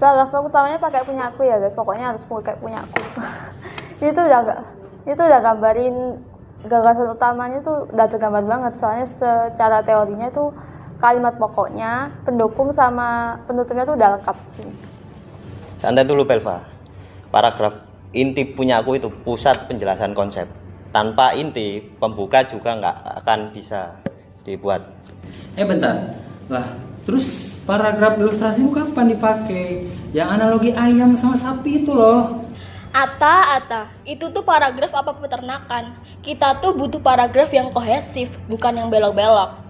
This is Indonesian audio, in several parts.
paragraf utamanya pakai punya aku ya guys, pokoknya harus pakai punya aku. Itu udah gambarin gagasan utamanya tuh udah tergambar banget, soalnya secara teorinya tuh kalimat pokoknya, pendukung sama penutupnya tuh udah lengkap sih. Santai dulu Belva. Paragraf inti punya aku itu pusat penjelasan konsep. Tanpa inti, pembuka juga nggak akan bisa dibuat. Bentar. Lah, terus paragraf ilustrasimu kapan dipakai? Yang analogi ayam sama sapi itu loh. Ata, itu tuh paragraf apa peternakan? Kita tuh butuh paragraf yang kohesif, bukan yang belok-belok.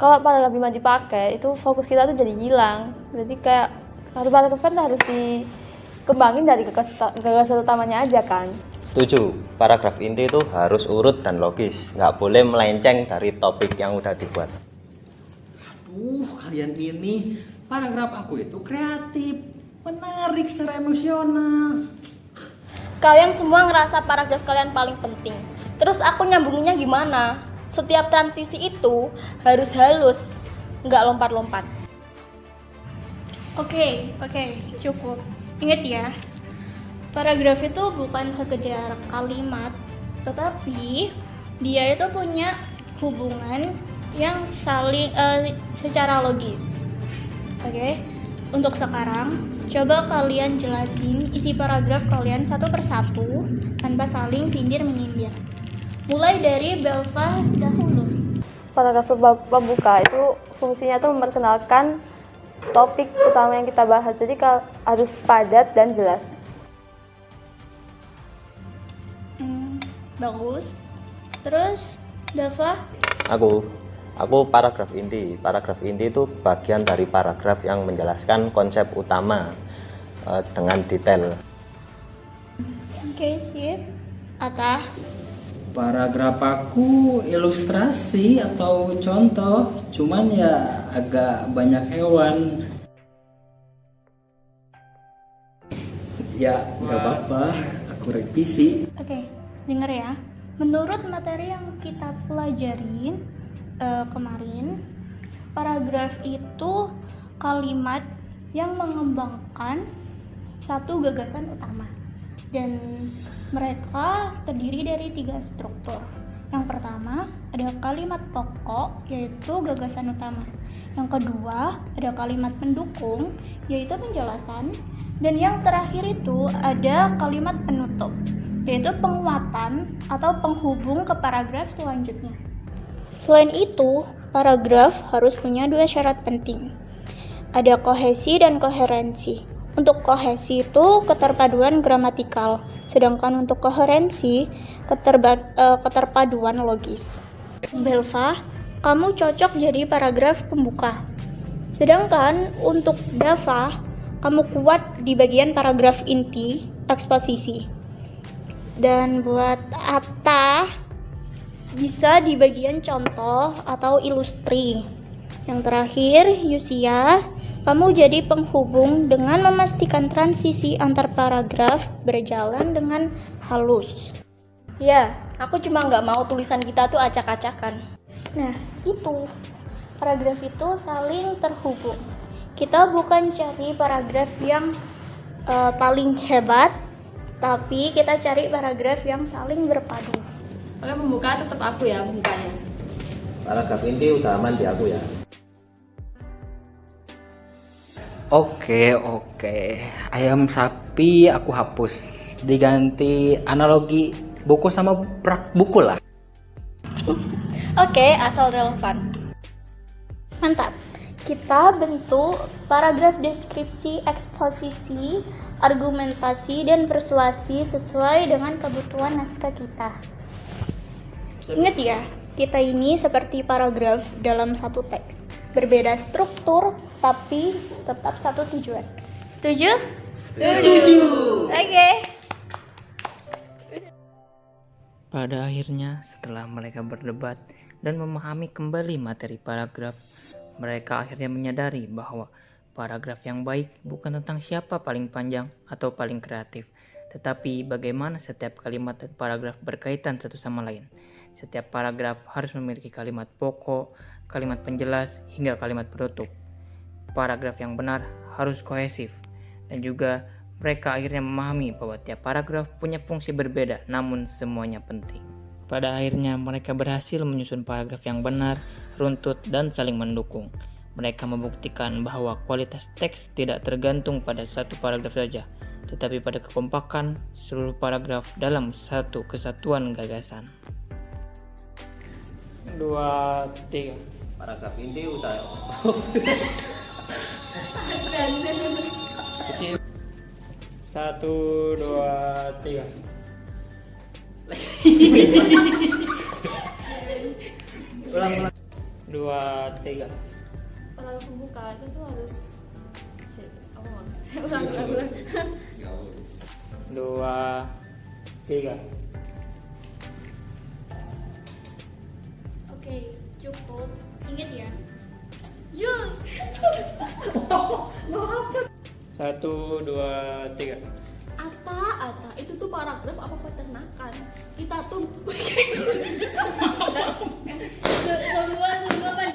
Kalau paragraf Bima dipakai, itu fokus kita tuh jadi hilang. Jadi kayak paragraf kan harus dikembangin dari gagasan utamanya aja kan. Setuju, paragraf inti itu harus urut dan logis, nggak boleh melenceng dari topik yang udah dibuat. Aduh, kalian ini, paragraf aku itu kreatif, menarik secara emosional. Kalian semua ngerasa paragraf kalian paling penting. Terus aku nyambunginnya gimana? Setiap transisi itu harus halus, nggak lompat-lompat. Oke, cukup. Ingat ya, paragraf itu bukan sekedar kalimat, tetapi dia itu punya hubungan yang saling secara logis. Oke, untuk sekarang coba kalian jelasin isi paragraf kalian satu persatu tanpa saling sindir-menyindir. Mulai dari Belva dahulu. Paragraf pembuka itu fungsinya tuh memperkenalkan topik utama yang kita bahas, jadi harus padat dan jelas. Bagus. Terus Dava? Aku paragraf inti. Paragraf inti itu bagian dari paragraf yang menjelaskan konsep utama dengan detail. Oke, sip. Ata? Paragraf aku ilustrasi atau contoh, cuman ya agak banyak hewan. Ya, nggak apa-apa, aku revisi. Oke, denger ya. Menurut materi yang kita pelajarin kemarin, paragraf itu kalimat yang mengembangkan satu gagasan utama. Dan mereka terdiri dari 3 struktur. Yang pertama ada kalimat pokok, yaitu gagasan utama. Yang kedua ada kalimat pendukung, yaitu penjelasan. Dan yang terakhir itu ada kalimat penutup, yaitu penguatan atau penghubung ke paragraf selanjutnya. Selain itu, paragraf harus punya 2 syarat penting. Ada kohesi dan koherensi. Untuk kohesi itu keterpaduan gramatikal, sedangkan untuk koherensi keterpaduan logis. Belva, kamu cocok jadi paragraf pembuka. Sedangkan untuk Dava, kamu kuat di bagian paragraf inti, eksposisi. Dan buat Atta, bisa di bagian contoh atau ilustri. Yang terakhir, Yusia, kamu jadi penghubung dengan memastikan transisi antar paragraf berjalan dengan halus. Ya, aku cuma nggak mau tulisan kita tuh acak-acakan. Nah, itu. Paragraf itu saling terhubung. Kita bukan cari paragraf yang paling hebat, tapi kita cari paragraf yang saling berpadu. Oke, pembuka tetap aku ya pembukanya. Paragraf inti udah aman di aku ya. Oke. Ayam sapi aku hapus. Diganti analogi buku sama buku lah. Oke, asal relevan. Mantap. Kita bentuk paragraf deskripsi, eksposisi, argumentasi, dan persuasi sesuai dengan kebutuhan naskah kita. Ingat ya, kita ini seperti paragraf dalam satu teks. Berbeda struktur, tapi tetap satu tujuan. Setuju? Setuju. Oke. Pada akhirnya, setelah mereka berdebat dan memahami kembali materi paragraf, mereka akhirnya menyadari bahwa paragraf yang baik bukan tentang siapa paling panjang atau paling kreatif, tetapi bagaimana setiap kalimat dan paragraf berkaitan satu sama lain. Setiap paragraf harus memiliki kalimat pokok, kalimat penjelas, hingga kalimat penutup. Paragraf yang benar harus kohesif, dan juga mereka akhirnya memahami bahwa tiap paragraf punya fungsi berbeda namun semuanya penting. Pada akhirnya mereka berhasil menyusun paragraf yang benar, runtut, dan saling mendukung. Mereka membuktikan bahwa kualitas teks tidak tergantung pada satu paragraf saja, tetapi pada kekompakan seluruh paragraf dalam satu kesatuan gagasan. 2, 3. Paragraf inti utama. Kecil. 1, 2, 3. Ulang. 2, 3. Paragraf pembuka itu tuh harus ulang. 2, 3. Oke, cukup. Ingat ya. Yus. 1, 2, 3. Ata, itu tuh paragraf apa peternakan? Kita tuh Semua kan